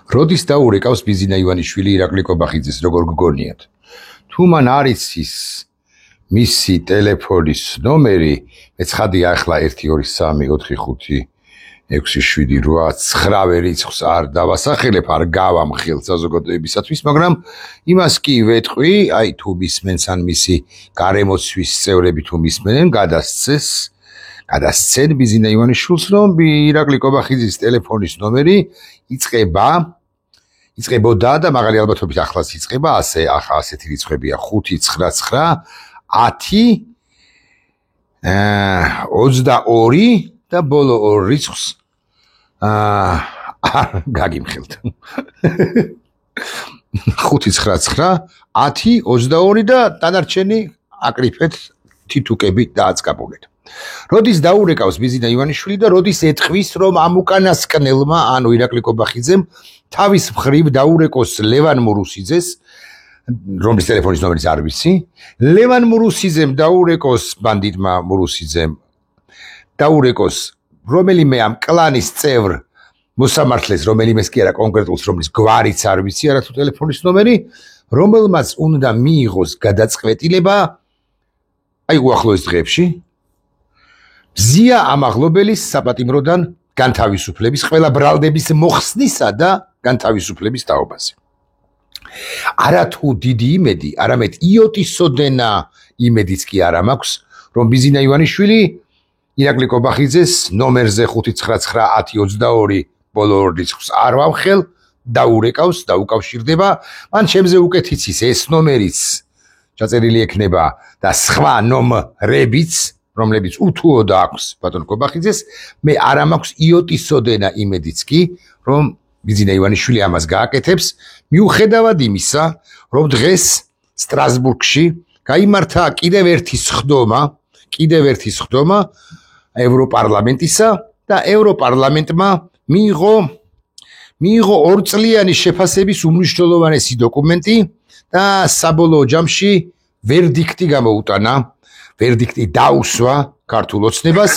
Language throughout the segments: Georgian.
როდის დაურეკავს ბიზინა ივანიშვილი ირაკლი კობახიძეს, როგორ გგონიათ? თუ მან არ იცის მისი ტელეფონის ნომერი, მეცხადია ახლა 123456789 რიცხვს არ დავასახელებ, არ გავამხილ საზოგადოებისათვის, მაგრამ იმას კი ვეთყვი, აი თუ მისმენს ან მისი გარემოცვის წევრები თუ მისმენენ, გადასცენ ბიზინა ივანიშვილს, რომ ირაკლი კობახიძის ტელეფონის ნომერი იწყებოდა და მაღალი ალბათობით ახლაც იწყება, ასეთი რიცხვებია 599 10 22 და ბოლო ორ რიცხვს გაგიმხელთ. 599 10 22 და დანარჩენი აკრიფეთ თითუკებით და აწკაპულეთ. როდის დაურეკავს ბიზინა ივანიშვილი და როდის ეთყვის, რომ ამ უკანასკნელმა, ანუ ირაკლი კობახიძემ თავის მხრივ დაურეკოს ლევან მურუსიძეს, რომლის ტელეფონის ნომერიც არ ვიცი, ლევან მურუსიძემ დაურეკოს ბანდიტმა მურუსიძემ დაურეკოს რომელიმე ამ კლანის წევრ მოსამართლეს, რომელიმეს კი არა კონკრეტულს, რომლის გვარიც არ ვიცი, არა თუ ტელეფონის ნომერი, რომელმაც უნდა მიიღოს გადაწყვეტილება აი უახლოეს დღეებში ზია ამაღლობელის საპატიმროდან განთავისუფლების, ყველა ბრალდების მოხსნისა და განთავისუფლების თაობაზე. არა თუ დიდი იმედი, არამედ იოტისოდენა იმედიც კი არ მაქვს, რომ ბიზინა ივანიშვილი ირაკლი კობახიძეს ნომერზე 599 10 22 ბოლო ორ რიცხვს არ ვამხელ, დაურეკავს, დაუკავშირდება, მან შემზე უკეთ იცის ეს ნომერიც ჩაწერილი ექნება და სხვა ნომრებიც, რომლებიც უთუოდ აქვს ბატონ კობახიძეს, მე არ მაქვს იოტისოდენა იმედიც კი, რომ ბიზინა ივანიშვილი ამას გააკეთებს, მიუხედავად იმისა, რომ დღეს სტრასბურგში გაიმართა კიდევ ერთი სხდომა ევროპარლამენტისა და ევროპარლამენტმა მიიღო ორწლიანი შეფასების უმნიშვნელოვანესი დოკუმენტი და საბოლოო ჯამში ვერდიქტი გამოუტანა, ვერდიქტი დაუსვა ქართულ ოცნებას,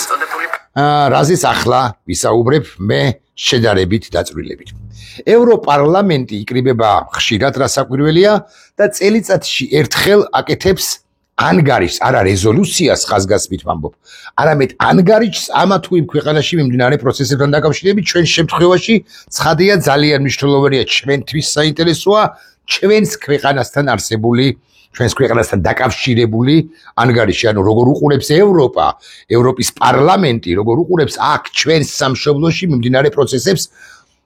რაზეც ახლა ვისაუბრებ მე შედარებით დაწვრილებით. ევროპარლამენტი იკრიბება ხშირად, რასაკვირველია და წელიწადში ერთხელ აკეთებს ანგარიშს, არა რეზოლუციას ხაზგასმით ვამბობ, არამედ ანგარიშს ამა თუ იმ ქვეყანაში მიმდინარე პროცესებთან დაკავშირებით, ჩვენ შემთხვევაში ცხადია ძალიან მნიშვნელოვანია, ჩვენთვის საინტერესოა ჩვენს ქვეყანასთან არსებული, ჩვენს ქვეყანასთან დაკავშირებული ანგარიში, ანუ როგორ უყურებს ევროპა, ევროპის პარლამენტი, როგორ უყურებს აქ ჩვენს სამშობლოში მიმდინარე პროცესებს,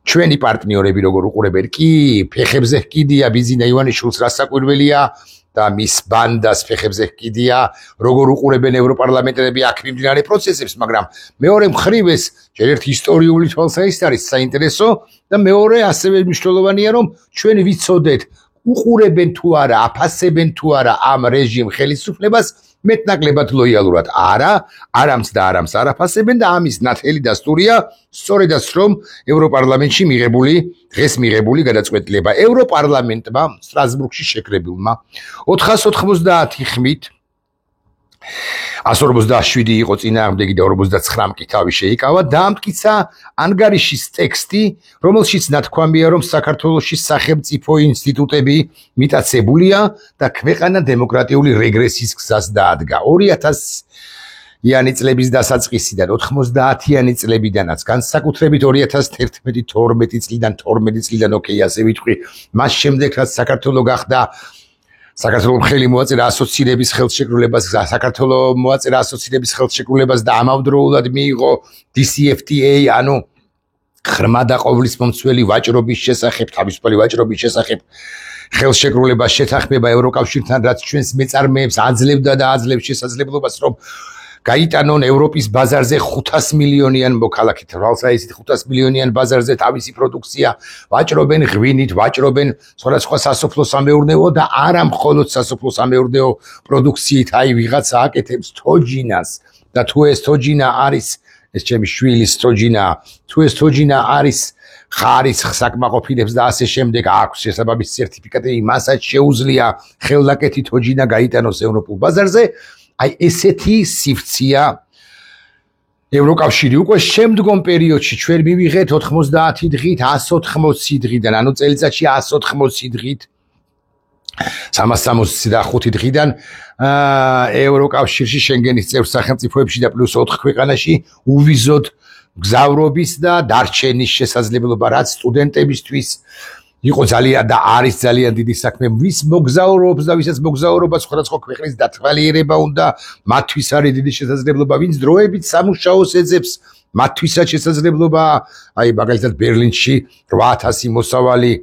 ჩვენი პარტნიორები როგორ უყურებენ, კი ფეხებზე ჰკიდია ბიზინა ივანიშვილს, რასაკვირველია და მის ბანდას ფეხებზე ჰკიდია, როგორ უყურებენ ევროპარლამენტელები აქ მიმდინარე პროცესებს, მაგრამ მეორე მხრივ ეს ჯერ ერთ ისტორიული თვალსაჩინო არის საინტერესო და მეორე ასევე მნიშვნელოვანია, რომ ჩვენ ვიცოდეთ უყურებენ თუ არა, აფასებენ თუ არა ამ რეჟიმ ხელისუფლებას მეტნაკლებად ლოიალურად არამც არ აფასებენ და ამის ნათელი დასტურია სწორედაც რომ ევროპარლამენტში დღეს მიღებული გადაწყვეტილება ევროპარლამენტმა სტრასბურგში შეკრებილმა 490 ხმით 147 იყო წინააღმდეგი და 49 მკითავი შეიკავა, დაამტკიცა ანგარიშის ტექსტი, რომელშიც ნათქვამია, რომ საქართველოში სახელმწიფო ინსტიტუტები მიტაცებულია და ქვეყანა დემოკრატიული რეგრესის გზას დაადგა. 2000-იანი წლების დასაწყისიდან 90-იანი წლებიდანაც, განსაკუთრებით 2011-12 წლიდან, 12 წლიდან, ოკეი, ასე ვიტყვი, მას შემდეგ, რაც საქართველო გახდა საქართველოს ხელი მოაწერა ასოცირების ხელშეკრულებას, საქართველოს მოაწერა ასოცირების ხელშეკრულებას და ამავდროულად მიიღო DCFTA, ანუ ღრმა და ყოვლისმომცველი ვაჭრობის შესახებ, თავისუფალი ვაჭრობის შესახებ ხელშეკრულებას შეთანხმება ევროკავშირთან, რაც ჩვენს მეწარმეებს აძლევდა და აძლევს შესაძლებლობას, რომ გაიტანონ ევროპის ბაზარზე 500 მილიონიან მოქალაქით, თვალსაჩინო 500 მილიონიან ბაზარზე თავისი პროდუქცია ვაჭრობენ ღვინით, ვაჭრობენ სხვადასხვა სასოფლო-სამეურნეო და არა მხოლოდ სასოფლო-სამეურნეო პროდუქციით, აი ვიღაცა აკეთებს თოჯინას და თუ ეს თოჯინა არის, ეს ჩემი შვილის თოჯინა, თუ ეს თოჯინა არის ხარისხს აკმაყოფილებს და ასე შემდეგ აქვს შესაბამის სერტიფიკატი, იმასაც შეუძლია ხელნაკეთი თოჯინა გაიტანოს ევროპულ ბაზარზე. აი ესეთი სივრცეა ევროკავშირი უკვე შემდგომ პერიოდში ჩვენ მივიღეთ 90 დღით 180 დღიდან, ანუ წელიწადში 180 დღით 365 დღიდან ევროკავშირში შენგენის წევრ სახელმწიფოებში და პლუს 4 ქვეყანაში უვიზოდ გზავრობის და დარჩენის შესაძლებლობა, რაც სტუდენტებისთვის იყო ძალიან და არის ძალიან დიდი საქმე. ვის მოგზაურობს და ვისაც მოგზაურობა სხვადასხვა ქვეყნის დათვალიერება უნდა, მათთვის არის დიდი შესაძლებლობა, ვინც დროებით სამუშაოს ეძებს, მათთვისაც შესაძლებლობა, აი მაგალითად ბერლინში 8000 მოსავალი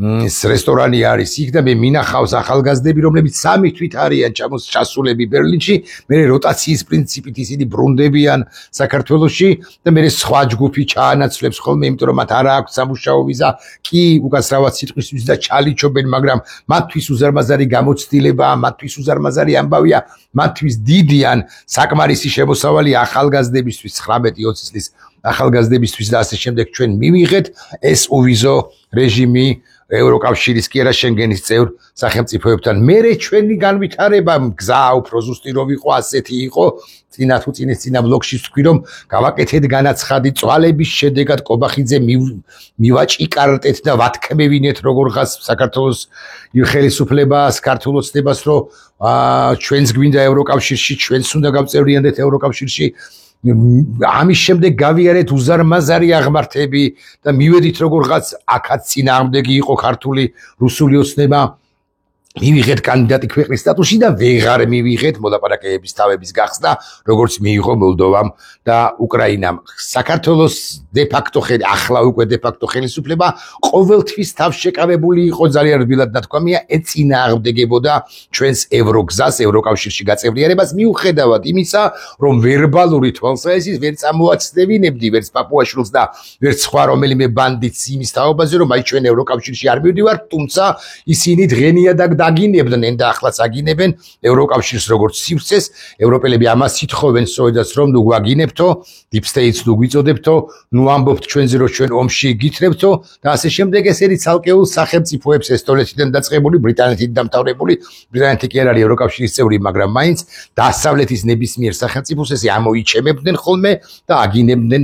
რესტორანი არის იქ და მე მინახავს ახალგაზრდები, რომლებიც 3 თვით არიან ჩასულები ბერლინში, მე როტაციის პრინციპით ისინი ბრუნდებიან საქართველოში და მე სხვა ჯგუფი ჩაანაცვლებს ხოლმე, იმიტომ რომ მათ არ აქვს სამუშაო ვიზა, კი უკაცრავად სიტყვისთვის და ჩალიჩობენ, მაგრამ მათთვის უზარმაზარი გამოცდილებაა, მათთვის უზარმაზარი ამბავია, მათთვის დიდიან საკმარისი შემოსავალი ახალგაზრდებისთვის 19-20 წლის ახალგაზრდებისთვის და ასე შემდეგ ჩვენ მივიღეთ ეს უვიზო რეჟიმი ევროკავშირის კი არა შენგენის წევრ სახელმწიფოებთან. მერე ჩვენი განვითარება გზა უფრო ზუსტი რომ იყო, ასეთი იყო. წინა თუ წინა ბლოკში ვთქვი რომ გავაკეთეთ განაცხადი წვალების შედეგად კობახიძე მივაჭიკარტეთ და ვათქმევინეთ როგორღაც საქართველოს ხელისუფლებას, ქართულ ოცნებას, რომ ჩვენს გვინდა ევროკავშირში, ჩვენს უნდა გავწევრიანდეთ ევროკავშირში. ამის შემდეგ გავიარეთ უზარმაზარი აღმართები და მივედით როგორღაც აქაც წინააღმდეგი იყო ქართული რუსული ოცნება, მივიღეთ კანდიდატი ქვეყნის სტატუსი და ვეღარ მივიღეთ მოლაპარაკებების თავების გახსნა, როგორც მიიღო მოლდოვამ და უკრაინამ. საქართველოს დე-ფაქტო ახლა უკვე დე-ფაქტო ხელისუფლება ყოველთვის თავშეკავებული იყო, ძალიან რბილად ნათქვამია, ეწინააღმდეგებოდა ჩვენს ევროგზას, ევროკავშირში გაწევრიანებას, მიუხედავად იმისა, რომ ვერბალური თვალსაზრისით ვერ წამოაცდევინებდი ვერც პაპუაშვილს და ვერც სხვა რომელიმე ბანდიტს იმის თაობაზე, რომ აი ჩვენ ევროკავშირში არ მივდივართ, თუმცა ისინი დღენიადად დაგინებდნენ და ახლაც აგინებენ ევროკავშირს როგორც სივრცეს. ევროპელები ამას ითხოვენ სწორედაც, რომ ნუ გვაგინებთო, deep state-ს ნუ გვიწოდებთო, ნუ ამბობთ ჩვენზე, რომ ჩვენ ომში გითხრებთო და ასე შემდეგ. ესენი ცალკეულ სახელმწიფოებს ესტონეთიდან დაწყებული, ბრიტანეთიდან დამთავრებული, ბრიტანეთი კი არ არის ევროკავშირის წევრი, მაგრამ მაინც დასავლეთის ნებისმიერ სახელმწიფოს ესე ამოიჩემებდნენ ხოლმე და აგინებდნენ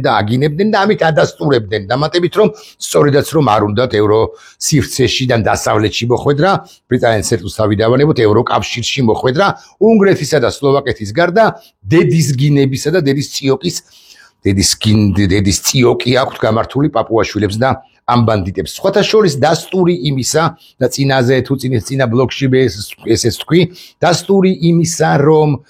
და ამით ადასტურებდნენ დამატებით, რომ სწორედაც რომ არ უნდათ ევრო სივრცეშიდან დასავლეთში მოხვედრა, ბრიტანეთს თავი დავანებოთ ევროკავშირში მოხვედრა, უნგრეთისა და სლოვაკეთის გარდა დედის გინებისა და დედის წიოკი აქვთ გამართული პაპუაშვილებს და ამ ბანდიტებს. სხვათა შორის დასტური იმისა და წინაზე თუ წინა ბლოკში ესეც თქვი, დასტური იმისა, რომ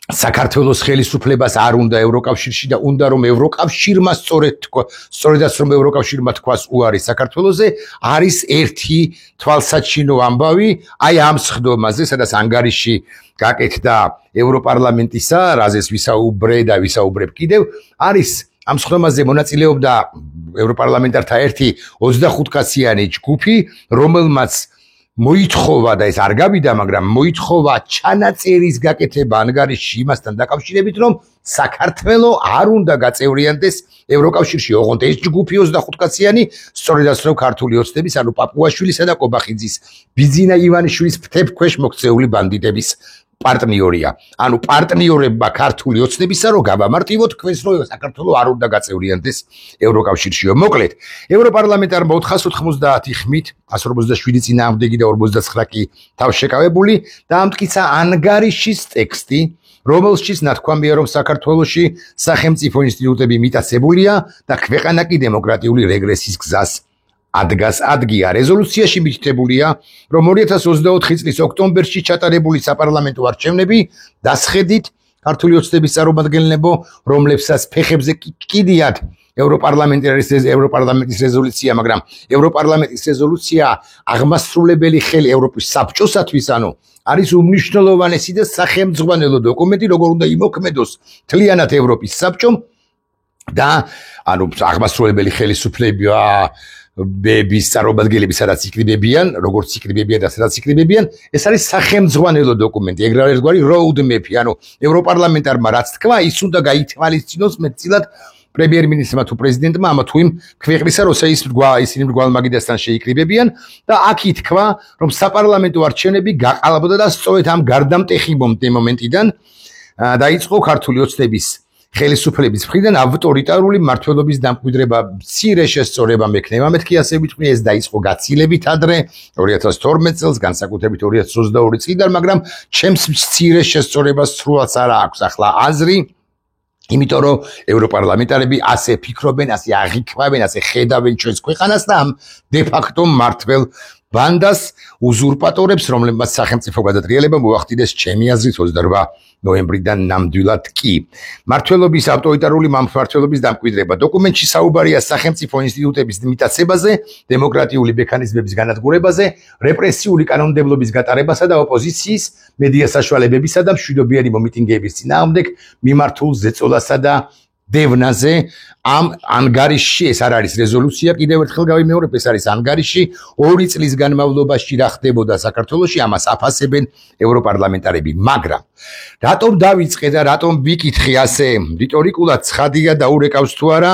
საქართველოს ხელისუფლებას არ უნდა ევროკავშირში და უნდა რომ ევროკავშირმა სწორედაც რომ ევროკავშირმა თქვას უარი საქართველოზე, არის ერთი თვალსაჩინო ამბავი, აი ამ სხდომაზე, სადაც ანგარიში გაკეთდა ევროპარლამენტისა, რაზეც ვისაუბრებ კიდევ, არის ამ სხდომაზე მონაწილეობდა ევროპარლამენტართა ერთი 25 კაციანი ჯგუფი, რომელმაც მოითხოვა და ეს არ გავიდა, მაგრამ მოითხოვა ჩანაწერის გაკეთება ანგარიშში იმასთან დაკავშირებით, რომ საქართველო არ უნდა გაწევრიანდეს ევროკავშირში. ოღონდ ეს ჯგუფი 25 კაციანი სწორედაც რომ ქართული ოცნების, ანუ პაპუაშვილისა და კობახიძის, ბიძინა ივანიშვილის ფრთქვეშ მოქცეული ბანდიტების პარტნიორია. ანუ პარტნიორებმა ქართული ოცნებისა რომ გავამარტივოთ თქვენს რომ საქართველო არ უნდა გაწევრიანდეს ევროკავშირში. მოკლედ, ევროპარლამენტარმა 490 ხმით 157 წინააღმდეგი და 49 კი თავშეკავებული დაამტკიცა ანგარიშის ტექსტი, რომელშიც ნათქვამია, რომ საქართველოში სახელმწიფო ინსტიტუტები მიტაცებულია და ქვეყანა კი დემოკრატიული რეგრესის გზას ადგია. რეზოლუციაში მითითებულია, რომ 2024 წლის ოქტომბერში ჩატარებული საპარლამენტო არჩევნები დასხედით ქართული ოცნების წარმომადგენლებო, რომლებსაც ფეხებზე კიდიათ ევროპარლამენტის რეზოლუცია, მაგრამ ევროპარლამენტის რეზოლუცია აღმასრულებელი ხელი ევროპის საბჭოსათვის, ანუ არის უმნიშვნელოვანესი და სახელმძღვანელო დოკუმენტი, როგორ უნდა იმოქმედოს მთლიანად ევროპის საბჭომ და ანუ აღმასრულებელი ხელისუფლება ბების წარმომადგენლები სადაც იქნებიან, როგორც იქნებიან და სადაც იქნებიან, ეს არის სახელმძღვანელო დოკუმენტი, ეგრევე ერთგვარი road map-ი, ანუ ევროპარლამენტარმა რაც თქვა, ის უნდა გაითვალისწინოს მეტწილად პრემიერ-მინისტრმა თუ პრეზიდენტმა ამა თუ იმ ქვეყნისა, როცა ისინი მრგვალ მაგიდასთან შეიკრიბებიან და აქ ითქვა, რომ საპარლამენტო არჩევნები გაყალბდა და სწორედ ამ გარდამტეხი მომენტიდან დაიწყო ქართული ოცნების ხელისუფლების მხრიდან ავტორიტარული მმართველობის დამკვიდრება მცირე შესწორება მექნება მეთქი ასე ვიტყვი ეს დაიწყო გაცილებით ადრე 2012 წელს განსაკუთრებით 2022 წლიდან მაგრამ ჩემს მცირე შესწორებას სრულად არ აქვს ახლა აზრი იმიტომ რომ ევროპარლამენტარები ასე ფიქრობენ ასე აღიქვამენ ასე ხედავენ ჩვენს ქვეყანას და ამ დე ფაქტო მმართველ ბანდას უზურპატორებს რომლებმაც სახელმწიფო გადატრიალება მოახდინეს ჩემი აზრით 28 ნოემბრიდან ნამდვილად კი მმართველობის ავტორიტარული მმართველობის დამკვიდრება დოკუმენტში საუბარია სახელმწიფო ინსტიტუტების მიტაცებაზე დემოკრატიული მექანიზმების განადგურებაზე რეპრესიული კანონმდებლობის გატარებასა და ოპოზიციის მედია საშუალებებისა და მშვიდობიანი მომიტინგეების წინააღმდეგ მიმართულ ზეწოლასა და დევნაზე ამ ანგარიშში ეს არ არის რეზოლუცია კიდევ ერთხელ გავიმეორებ ეს არის ანგარიში 2 წლის განმავლობაში რა ხდებოდა საქართველოში ამას აფასებენ ევროპარლამენტარები მაგრამ რატომ დავიწყე და რატომ ვიკითხე ასე რიტორიკულად ცხადია დაურეკავს თუ არა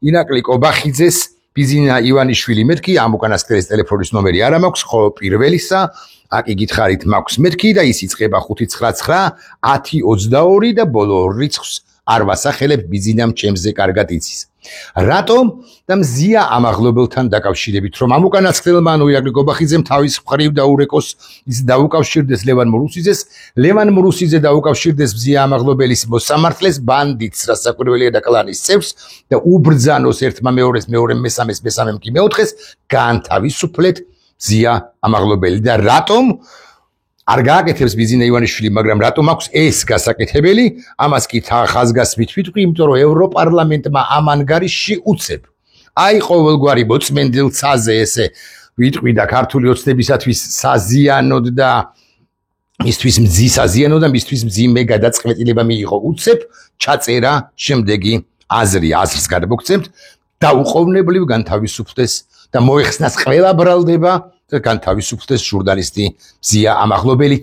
ინაკლი კობახიძეს ბიზინა ივანიშვილი მეთქი ამ უკანასკნელის ტელეფონის ნომერი არ მაქვს ხო პირველისა აკი გითხარით მაქვს მეთქი და ის იწყება 599 1022 და ბოლო რიცხვს არ ვასახელებ ბიზინამ ჩემზე კარგად იცის. რატომ და მზია ამაღლობელთან დაკავშირებით რომ ამ უკანასკნელმა ანუ ირაკლი კობახიძემ თავის მხრივ დაურეკოს ის დაუკავშირდეს ლევან მურუსიძეს ლევან მურუსიძე დაუკავშირდეს მზია ამაღლობელის მოსამართლეს ბანდიტს რასაკვირველია და კლანის წევრს და უბრძანოს ერთმა მეორეს მეორემ მესამეს მესამემ კი მეოთხეს განთავისუფლეთ მზია ამაღლობელი და რატომ არ გააკეთებს ბიზინა ივანიშვილი, მაგრამ რატომ აქვს ეს გასაკეთებელი? ამას კი ხაზგასმით ვიტყვი, იმიტომ რომ ევროპარლამენტმა ამ ანგარიშში უცებ. აი ყოველგვარი მოწმენდილ ცაზე ესე ვიტყვი და ქართული ოცნებისათვის საზიანოდ და მისთვის მზისაზიანო და მისთვის მძიმე გადაწყვეტილება მიიღო. უცებ ჩაწერა შემდეგი აზრს გადმოგცემთ და უყოვნებლივ განთავისუფლდეს და მოეხსნას ყველა ბრალდება განთავისუფლდეს ჟურნალისტი მზია ამაღლობელი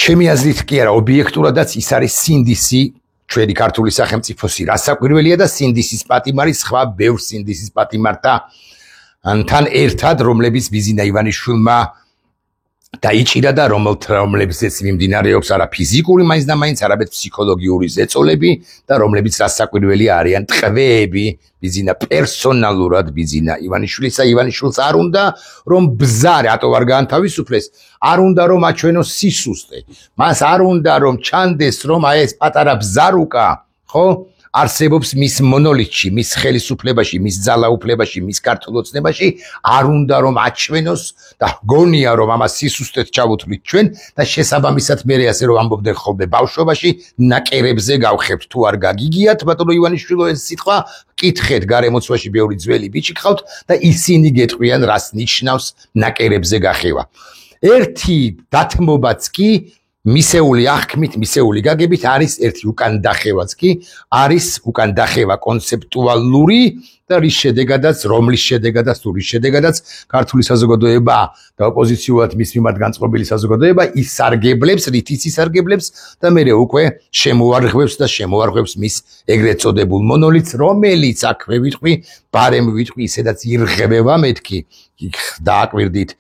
ჩემი აზრით კი არა ობიექტურადაც ის არის სინდისი ჩვენი ქართული სახელმწიფოსი რასაკვირველია და სინდისის პატიმარი სხვა ბევრ სინდისის პატიმართან ერთად რომლებიც ბიზინა ივანიშვილმა დაიჭირა და რომლებზეც მიმდინარეობს არა ფიზიკური მაინც და მაინც არამედ ფსიქოლოგიური ზეწოლები და რომლებიც რასაკვირველია არიან ტყვეები ბიზინა პერსონალურად ბიზინა ივანიშვილისა ივანიშვილს არ უნდა რომ ბზა რატო არ განთავისუფლეს არ უნდა რომ აჩვენოს სისუსტე მას არ უნდა რომ ჩანდეს რომ აი ეს პატარა ბზარუკა ხო არსებობს მის მონოლითში, მის ხელისუფლებაში, მის ძალაუფლებაში, მის ქართულ ოცნებაში, არ უნდა რომ აჩვენოს და გონია რომ ამას სისუსტეთ ჩავუთვლით ჩვენ და შესაბამისად მე ასე რომ ამბობდნენ ხოლმე ბავშვობაში ნაკერებზე გავხებთ თუ არ გაგიგიათ ბატონო ივანიშვილო ეს სიტყვა კითხეთ გარემოცვაში ბევრი ძველი ბიჭი გყავთ და ისინი გეტყვიან რას ნიშნავს ნაკერებზე გახევა. ერთი დათმობაც კი მისეული აღქმით, მისეული გაგებით არის ერთი უკან დახევაც კი არის უკან დახევა კონცეპტუალური და რის შედეგადაც რომლის შედეგადაც თუ რის შედეგადაც ქართული საზოგადოება და ოპოზიციურად მის მიმართ განწყობილი საზოგადოება ისარგებლებს, რითიც ისარგებლებს და მეორე უკვე შემოარღვევს მის ეგრეთ წოდებულ მონოლითს, რომელიც აქვე ვიტყვი, ბარემ ვიტყვი, ისედაც ირღებება მეთქი, იქ დააკვირდით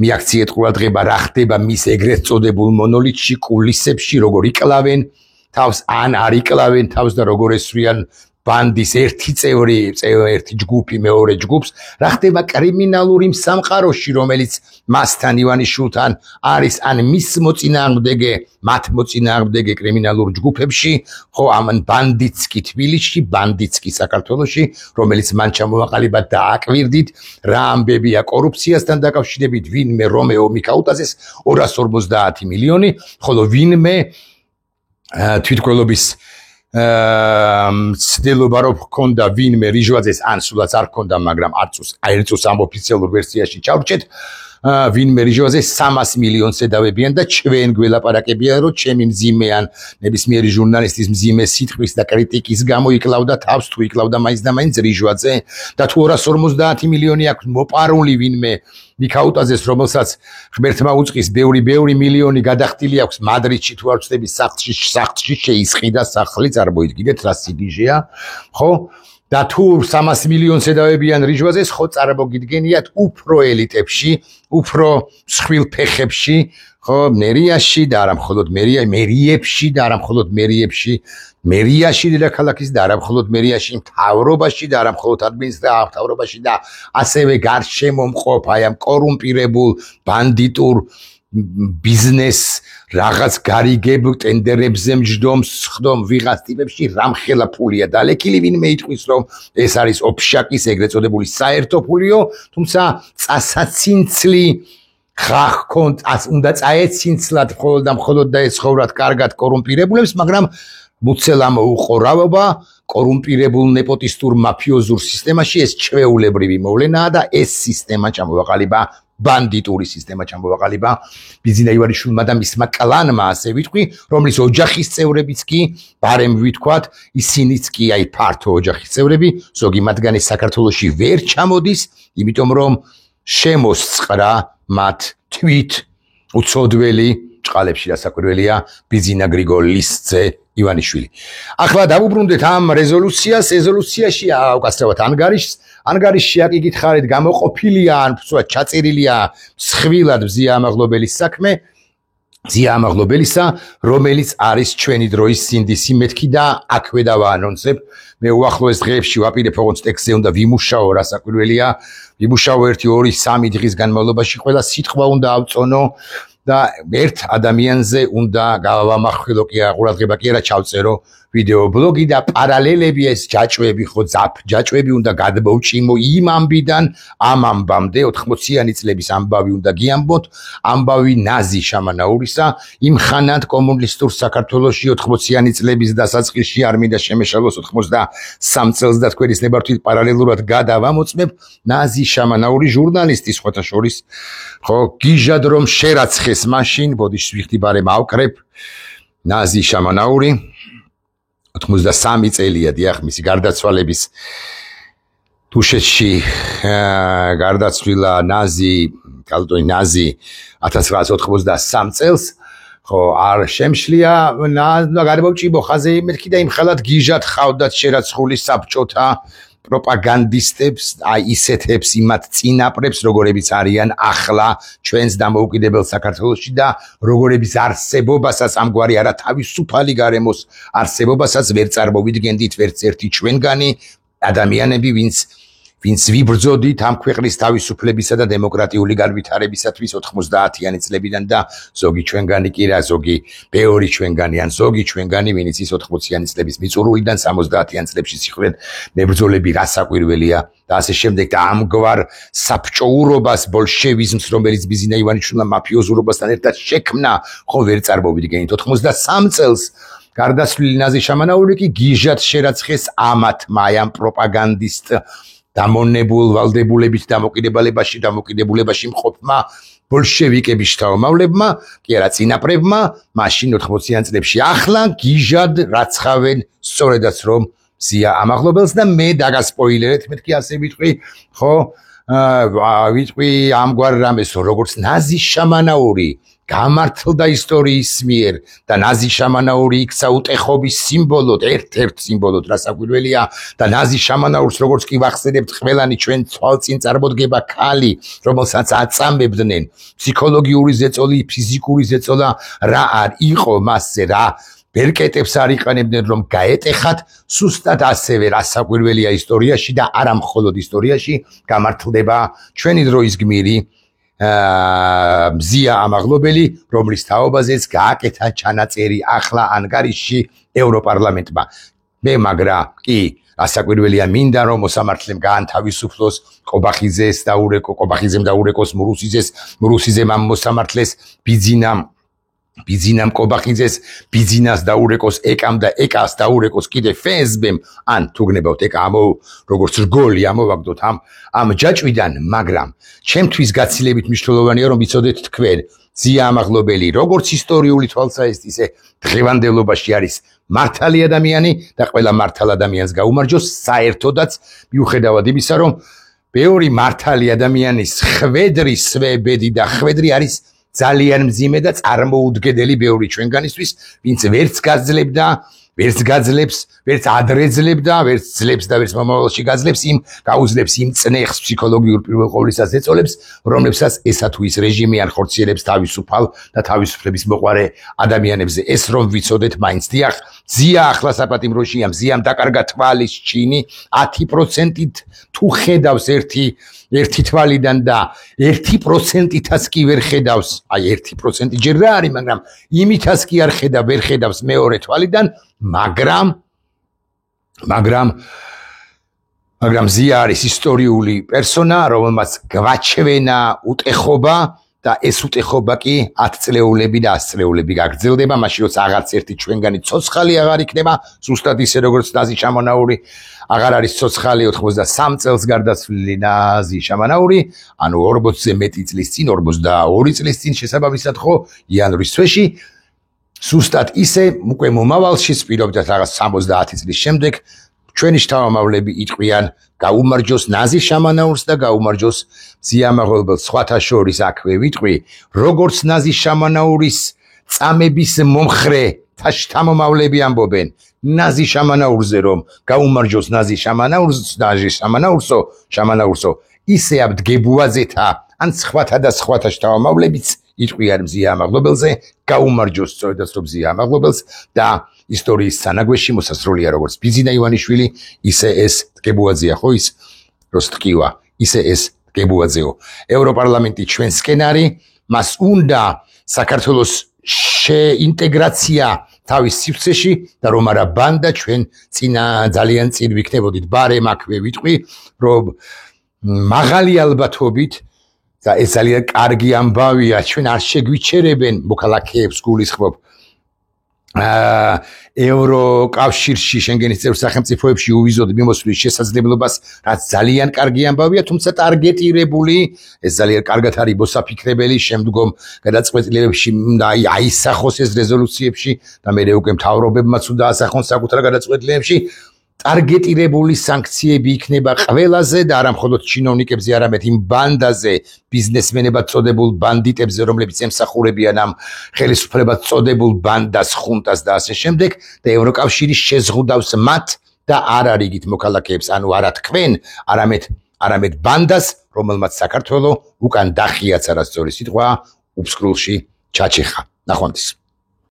მიაქციეთ ყურადღება რა ხდება მის ეგრეთ წოდებულ მონოლითში კულისებში როგორ იკლავენ თავს ან არ იკლავენ თავს და როგორ ესვრიან ბანდის ერთი წევრი ერთი ჯგუფი მეორე ჯგუფს რა ხდება კრიმინალური სამყაროში რომელიც მასთან ივანიშვილთან არის ან მის მოწინააღმდეგე მათ მოწინააღმდეგე კრიმინალურ ჯგუფებში ხო ამ ბანდიტს კი თბილისში ბანდიტს კი საქართველოში რომელიც მან ჩამოაყალიბა და აკვირდით რა ამბებია კორუფციასთან დაკავშირებით ვინმე რომეო მიქაუტაძეს 250 მილიონი ხოლო ვინმე თვითმკვლელობის ცდილობა რომ ჰქონდა ვინმე რიჟვაძეს ან სულაც არ ჰქონდა მაგრამ არწუს ამ ოფიციალურ ვერსიაში ჩავრჩეთ ვინმე რიჟვაძეს 300 მილიონს ედავებიან და ჩვენ გველაპარაკებიან რომ ჩემი მძიმე ან ნებისმიერი ჟურნალისტის მძიმე სიტყვის და კრიტიკის გამო იკლავდა თავს თუ იკლავდა მაინც და მაინც რიჟვაძე და თუ 250 მილიონი აქვს მოპარული ვინმე მიქაუტაძეს რომელსაც ღმერთმა უწყის ბევრი მილიონი გადახდილი აქვს მადრიდში თუ არ ვწდები სახლში შეისყიდა სახლი წარმოიდგინეთ რა სიგიჟეა ხო და თუ 300 მილიონს ედავებიან რიჟვაძეს ხო წარმოგიდგენიათ უფრო ელიტებში უფრო მსხვილ ფეხებში ხო მერიაში და არა მხოლოდ მერიებში და არა მხოლოდ მერიაში დედაქალაქის და არა მხოლოდ მერიაში მთავრობაში და არა მხოლოდ ადმინისტრაციაში და ასევე გარშემო მყოფ აი ამ კორუმპირებულ ბანდიტურ ბიზნეს რაღაც გარიგებ ტენდერებზე მჯდომს ხდომ ვიღაც ტიპებში რამხელა ფულია დალექილი ვინმე იტყვის რომ ეს არის ოფშაკის ეგრეთ წოდებული საერთო ფულიო თუმცა წასაცინცლი ხახ კონტ უნდა წაეცინცლად მხოლოდ და ეცხოვრათ კარგად კორუმპირებულებს მაგრამ მუცელ ამოუყორავობა კორუმპირებულ ნეპოტისტურ მაფიოზურ სისტემაში ეს ჩვეულებრივი მოვლენაა და ეს სისტემა ჩამოვაყალიბა ბანდიტური სისტემა ჩამოვაყალიბა ბიზინა ივანიშვილმა და მისმა კლანმა ასე ვიტყვი რომლის ოჯახის წევრებიც კი ბარემ ვითქვათ ისინიც კი აი ფართო ოჯახის წევრები ზოგი მათგანი საქართველოში ვერ ჩამოდის იმიტომ რომ შემოსწყრა მათ თვით უცოდველი ჭყალებში დასაკვირველია ბიზინა გრიგოლის ძე ივანიშვილი. ახლა დავუბრუნდეთ ამ რეზოლუციაში უკაცრავად ანგარიშში აქ იგითხარით გამოყოფილია ან ვთქვათ ჩაწერილია მსხვილად მზია ამაღლობელის საქმე მზია ამაღლობელისა რომელიც არის ჩვენი დროის სინდისი მეთქი და აქვე დავაანონსებ მე უახლოეს დღეებში ვაპირებ ოღონდ ტექსტზე უნდა ვიმუშაო რასაკვირველია ვიმუშაო 1-2-3 დღის განმავლობაში ყველა სიტყვა უნდა ავწონო და ერთ ადამიანზე უნდა გავამახვილო კი ყურადღება კი არა ჩავწერო ვიდეო ბლოგი და პარალელები ეს ჯაჭვები ხო ჯაჭვები უნდა გადმოვჭიმო იმ ამბიდან ამ ამბამდე 80-იანი წლების ამბავი უნდა გიამბოთ ამბავი ნაზი შამანაურისა იმ ხანად კომუნისტურ საქართველოში 80-იანი წლების დასაწყისში არ მინდა შემეშალოს 83 წელს და თქვენის ნებართვით პარალელურად გადავამოწმებ ნაზი შამანაური ჟურნალისტი სხვათა შორის ხო გიჟად რომ შერაცხეს მაშინ ბოდიშს ვიხდიბარე მავკრებ ნაზი შამანაური 83 წელია დიახ მისი გარდაცვალების თუშეთში გარდაცვლილა ნაზი კალტონი ნაზი 1983 წელს ხო არ შემშლია გადმოვჭიბო ხაზე მეთქი და იმ ხელად გიჟად ხავდათ შერაცხული საბჭოთა პროპაგანდისტებს აი ისეთებს იმათ წინაპრებს როგორებიც არიან ახლა ჩვენს დამოუკიდებელ საქართველოში და როგორების არსებობასაც ამგვარი არა თავისუფალი გარემოს არსებობასაც ვერ წარმოვიდგენდით ვერც ერთი ჩვენგანი ადამიანები ვინც ვიბრძოდით ამ ქვეყნის თავისუფლებისა და დემოკრატიული განვითარებისათვის 90-იანი წლებიდან და ზოგი ჩვენგანი კი რა ზოგი ბევრი ჩვენგანი ან ზოგი ჩვენგანი ვინც ის 80-იანი წლების მიწურულიდან 70-იან წლებში სიყვნენ მებრძოლები რასაკვირველია და ასე შემდეგ და ამგვარ საბჭოურობას ბოლშევიზმს რომელიც ბიზინა ივანიშვილმა მაფიოზურობასთან ერთად შექმნა ხო ვერ წარმოვიდგენით 83 წელს გარდაცვლილი ნაზი შამანაური კი გიჟად შერაცხეს ამათ მაიამ პროპაგანდისტ დამონებულ ვალდებულებით დამოკიდებულებაში მყოფმა ბოლშევიკების შთამომავლებმა კი არა წინაპრებმა მაშინ 80-იან წლებში ახლა გიჟად რაცხავენ სწორედაც რომ მზია ამაღლობელს და მე დაგასპოილერეთ მეთქი ასე ვიტყვი ხო ვიტყვი ამგვარ რამეს როგორც ნაზი შამანაური გამართლდა ისტორიის მიერ და ნაზი შამანაური იქცა უტეხობის სიმბოლოდ, ერთ-ერთ სიმბოლოდ რასაკვირველია და ნაზი შამანაურს როგორც კი ვახსენებთ ყველანი ჩვენ თვალწინ წარმოდგება ქალი, რომელსაც აწამებდნენ ფსიქოლოგიური ზეწოლი, ფიზიკური ზეწოლა რა არ იყო მასზე რა ბერკეტებს არ იყენებდნენ რომ გაეტეხათ სუსტად ასევე რასაკვირველია ისტორიაში და არა მხოლოდ ისტორიაში გამართლდება ჩვენი დროის გმირი მზია ამაღლობელი, რომლის თაობაზეც გააკეთა ჩანაწერი ახლა ანგარიშში ევროპარლამენტმა. მე მაგრა კი რასაკვირველია მინდა რომ მოსამართლემ გაანთავისუფლოს ყობახიძეს ყობახიძემ დაურეკოს მურუსიძემ ამ მოსამართლეს ბიზინამ ყობახიძეს ბიზინას დაურეკოს ეკამ და ეკას დაურეკოს კიდე ფსბ-მ ან თუ გნებავთ ეკა როგორც რგოლი ამოვაგდოთ ამ ჯაჭვიდან მაგრამ ჩემთვის გაცილებით მნიშვნელოვანია რომ ვიცოდეთ თქვენ მზია ამაღლობელი როგორც ისტორიული თვალსაჩინო ისე დღევანდელობაში არის მართალი ადამიანი და ყველა მართალ ადამიანს გაუმარჯოს საერთოდაც მიუხედავად იმისა რომ ბევრი მართალი ადამიანის ხვედრი სვებედი და ხვედრი არის ძალიან მძიმე და წარმოუდგენელი ბევრი ჩვენგანისთვის, ვინც ვერც გაძლებდა, ვერც გაძლებს, ვერც ადრეძლებდა, ვერც ძლებს და ვერც მომავალში გაძლებს იმ გაუძლებს იმ წნეხს ფსიქოლოგიურ პირველ ყოვლისას ეწოლებს, რომლებსაც ესა თუ ის რეჟიმი არ ხორციელებს თავისუფალ და თავისუფლების მოყვარე ადამიანებზე. ეს რომ ვიცოდეთ მაინც დიახ, მზია ახლა საპატიმროშია, მზიამ დაკარგა თვალის ჩინი 10%-ით თუ ხედავს ერთი თვალიდან და 1%-ითაც კი ვერ ხედავს, აი 1% ჯერ რა არის, მაგრამ იმითაც კი არ ვერ ხედავს მეორე თვალიდან, მაგრამ ზია არის ისტორიული პერსონა, რომელმაც გვაჩვენა უტეხობა და ეს უტეხობა კი 10 წლეულები და 100 წლეულები გაგრძელდება, მაშინ როცა აღარც ერთი ჩვენგანი ცოცხალი აღარ იქნება, ზუსტად ისე როგორც ნაზი შამანაური აღარ არის ცოცხალი 83 წელს გარდაცვლილი ნაზი შამანაური, ანუ 40-ზე მეტი წლის წინ, 42 წლის წინ შესაბამისად ხო, იანვრის თვეში, ზუსტად ისე უკვე მომავალში პირობითად რაღაც 70 წლის შემდეგ ჩვენი შთამომავლები იტყვიან გაუმარჯოს ნაზი შამანაურს და გაუმარჯოს მზიამაღლებელს. სხვათა შორის აქვე ვიტყვი, როგორც ნაზი შამანაურის წამების მომხრე შთამომავლები ამბობენ ნაზი შამანაურზე, რომ გაუმარჯოს ნაზი შამანაურსო, ისე აბდ გებუაძეთა ან სხვათა შთამომავლებიც იტყვიან მზიამაღლებელზე გაუმარჯოს სწორედაც რომ მზიამაღლებელს და ისტორიის სანაგვეში მოსასროლია როგორც ბიძინა ივანიშვილი, ისე ეს გებუაძეა ხო ის როს თქივა, ისე ეს გებუაძეო. ევროპარლამენტი ჩვენსკენ არის, მას უნდა საქართველოს შეინტეგრაცია თავის სივრცეში და რომ არა ბანდა ჩვენ ძალიან წინ ვიქნებოდით. ბარემ აქვე ვიტყვი, რომ მაღალი ალბათობით და ეს ძალიან კარგი ამბავია, ჩვენ არ შეგვიჩერებენ მოქალაქეებს გულისხმობ ევროკავშირში, შენგენის წევრ სახელმწიფოებში უვიზოდ მიმოსვლის შესაძლებლობას, რაც ძალიან კარგი ამბავია, თუმცა ტარგეტირებული, ეს ძალიან კარგად არის მოსაფიქრებელი შემდგომ გადაწყვეტილებებში და აისახოს ეს რეზოლუციებში და მე უკვე მთავრობებმაც უნდა ასახონ საკუთარ გადაწყვეტილებებში. ტარგეტირებული სანქციები იქნება ყველაზე და არა მხოლოდ ჩინოვნიკებზე, არამედ იმ ბანდაზე, ბიზნესმენებად წოდებულ ბანდიტებზე, რომლებიც ემსახურებიან ამ ხელისუფლებად წოდებულ ბანდას, ხუნტას და ასე შემდეგ და ევროკავშირი შეზღუდავს მათ და არა რიგით მოქალაქეებს, ანუ არა თქვენ, არამედ ბანდას, რომელმაც საქართველო უკან დახიაცა, რა სწორი სიტყვა, უფსკრულში ჩაჩეხა. ნახვამდის.